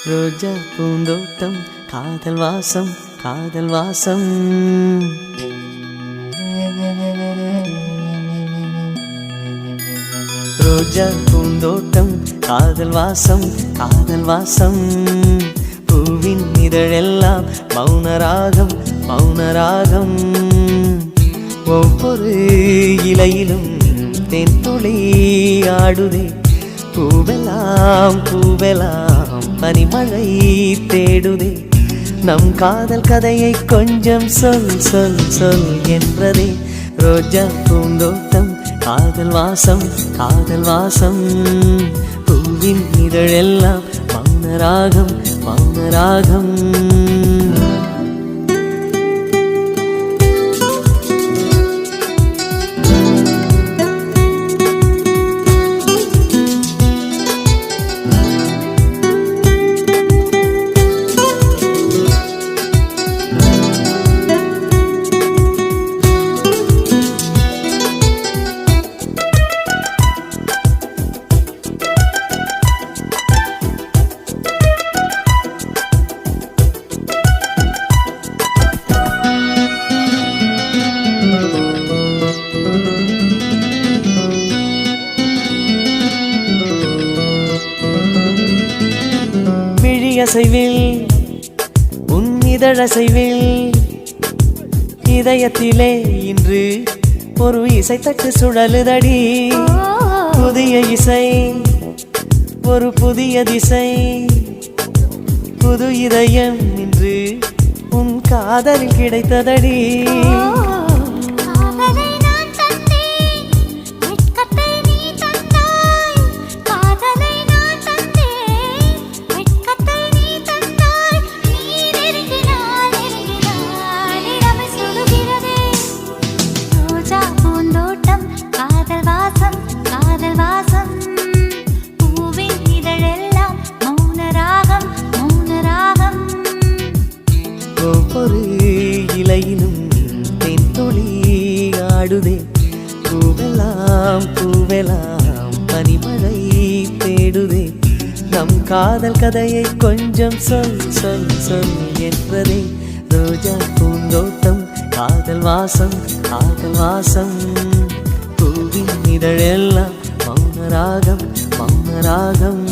ரோஜா பூந்தோட்டம் காதல் வாசம் காதல் வாசம். ரோஜா பூந்தோட்டம் காதல் வாசம் காதல் வாசம். பூவின் இதழெல்லாம் மௌனராகம் மௌனராகம். ஒவ்வொரு இலையிலும் தென்துளி ஆடுதே. பூவெல்லாம் பூவெல்லாம் பனிமழை தேடுதே. நம் காதல் கதையை கொஞ்சம் சொல் சொல் சொல் என்றதே. ரோஜா பூந்தோட்டம் காதல் வாசம் காதல் வாசம். பூவின் இதழெல்லாம் மௌனராகம் மௌனராகம். அசைவில் உன் இதழசைவில் இதயத்திலே இன்று ஒரு இசைத்தட்டு சுழலுதடி. புதிய இசை ஒரு புதிய திசை. புது இதயம் இன்று உன் காதலில் கிடைத்ததடி. ஒவ்வொரு இலையிலும் தென்துளி ஆடுதே. பூவெல்லாம் பூவெல்லாம் பனிமழை தேடுதே. நம் காதல் கதையை கொஞ்சம் சொல் சொல் சொல் என்றதே. ரோஜா பூந்தோட்டம் காதல் வாசம் காதல் வாசம். பூவின் இதழெல்லாம் மௌனராகம் மௌனராகம்.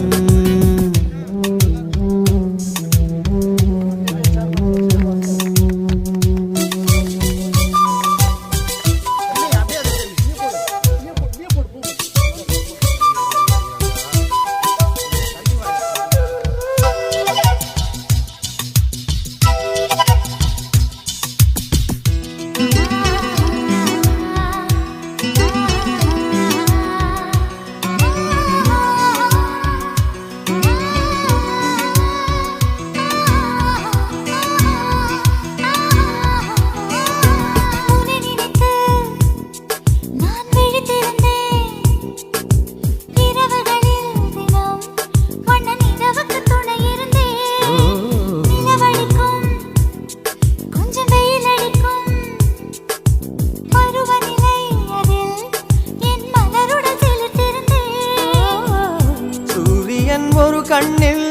ஒரு கண்ணில்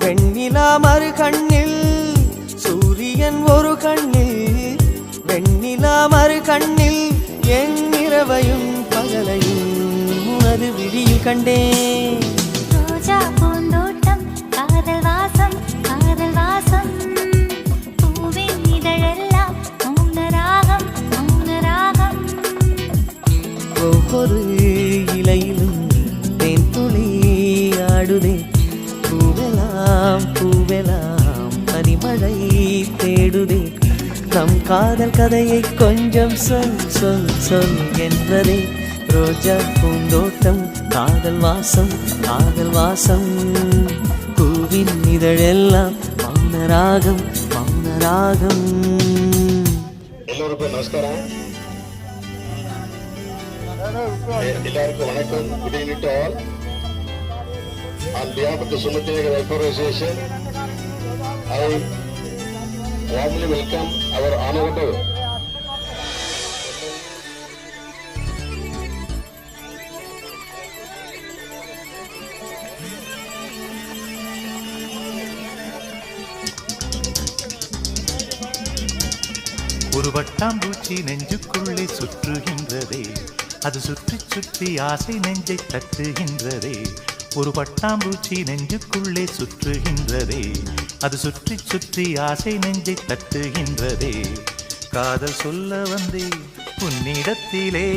வெண்ணிலா மறு கண்ணில். சூரியன் ஒரு கண்ணில் வெண்ணிலா மறு கண்ணில். என் இரவையும் பகலையும் உனது விழியில் கண்டேன். ரோஜா பூந்தோட்டம் காதல் வாசம் காதல் வாசம். பூவின் இதழெல்லாம் மௌனராகம் மௌனராகம். ஒவ்வொரு இலையிலும் தென்துளி ஆடுதே. பூவெல்லாம் பூவெல்லாம் பனிமழை தேடுதே. நம் காதல் கதையை கொஞ்சம் சொல் சொல் சொல் என்றதே. ரோஜா பூந்தோட்டம் காதல் வாசம் காதல் வாசம். பூவின் இதழெல்லாம் மௌனராகம் மௌனராகம். எல்லோருக்கும் நமஸ்காரம். எல்லாருக்கும் வணக்கம். Good evening to all. On behalf of the Sumati Nagar Welfare Association, I warmly welcome our honorable ஒரு வட்டாம்பூச்சி நெஞ்சுக்குள்ளே சுற்றுகின்றதே, அது சுற்றி சுற்றி ஆசை நெஞ்சை தட்டுகின்றதே. ஒரு பட்டாம்பூச்சி நெஞ்சுக்குள்ளே சுற்றுகின்றதே, அது சுற்றி சுற்றி ஆசை நெஞ்சை தட்டுகின்றதே. காதல் சொல்ல வந்தே உன்னிடத்திலே,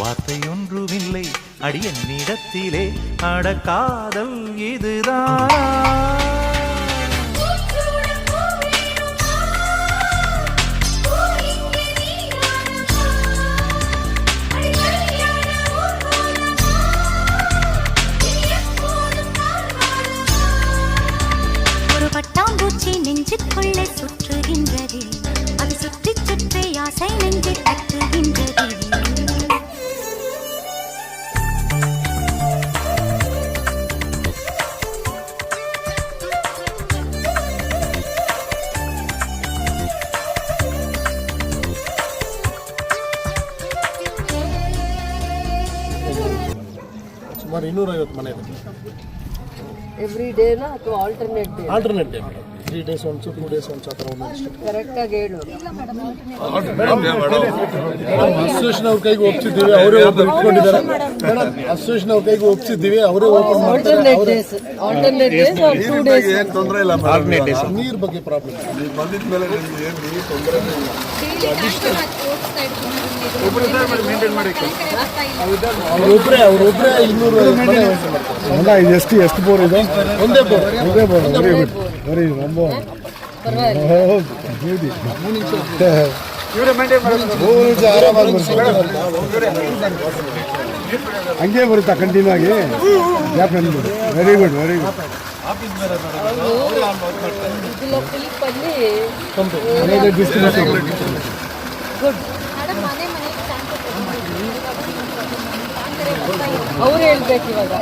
வார்த்தை ஒன்றுமில்லை அடி என்னிடத்திலே. அட காதல் இதுதானா? பட்டாம்பூச்சி நெஞ்சுக்குள்ளே சுற்றுகின்றதே, அது சுற்றி சுற்றி ஆசை நெஞ்சை தட்டுகின்றதே. ಸುಮಾರು 250 ಮನೆ ಇದೆ. ಎವ್ರಿ ಡೇನಾ ಅಥವಾ alternate day? Alternate day madam. 3 days once, 2 days once ಆ ಥರ ಒಂದೊಂದು. ಕರೆಕ್ಟಾಗಿ ಹೇಳು. ಅಸೋಸಿಯೇಷನ್ ಅವ್ರ ಕೈಗೆ ಒಪ್ಪಿಸಿದ್ದೀವಿ, ಅವರೇ ಓಪನ್ ಇಟ್ಕೊಂಡಿದ್ದಾರೆ ಮೇಡಮ್. ಅಸೋಸಿಯೇಷನ್ ಅವ್ರ ಕೈಗೆ ಒಪ್ಪಿಸಿದ್ದೀವಿ, ಅವರೇ ಓಪನ್ ಮಾಡ್ತಾರೆ. Alternate days or 2 days? ಏನು ತೊಂದರೆ ಇಲ್ಲ ಮೇಡಮ್. ನೀರು ಬಗ್ಗೆ ಪ್ರಾಬ್ಲಮ್ ನೀವು ಬಂದಿದ ಮೇಲೆ ನಿಮ್ಗೆ ಏನು ನೀರು ತೊಂದರೆ ಇಲ್ಲ. ಅವ್ರೊಬ್ಬರೇ 200 ಇದು ಎಷ್ಟು ಬೋರ್ ಇದೆ? ಒಂದೇ ಬೋರ್. ವೆರಿ ரொம்ப ಹಂಗೆ ಬರುತ್ತಾ ಕಂಟಿನ್ಯೂ ಆಗಿ? Very good very good. ಅವ್ರು ಹೇಳ್ಬೇಕು ಇವಾಗ.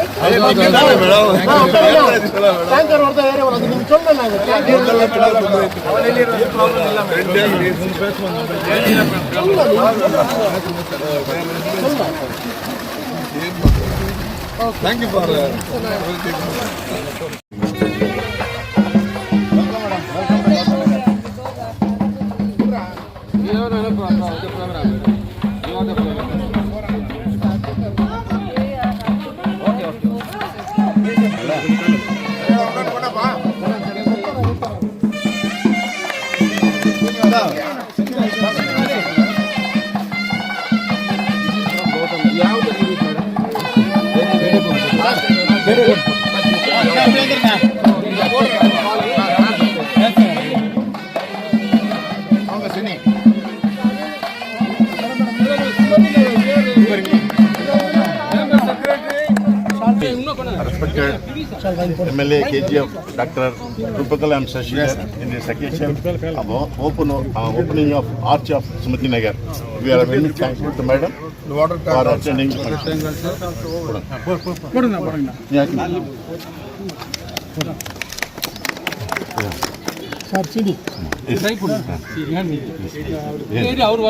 Thank you for Respected MLA KGF Dr. Krupakalam Shashidhar in this occasion of opening of Arch of Sumati Nagar. We are very thankful to Madam for attending the function. ಅವ್ರು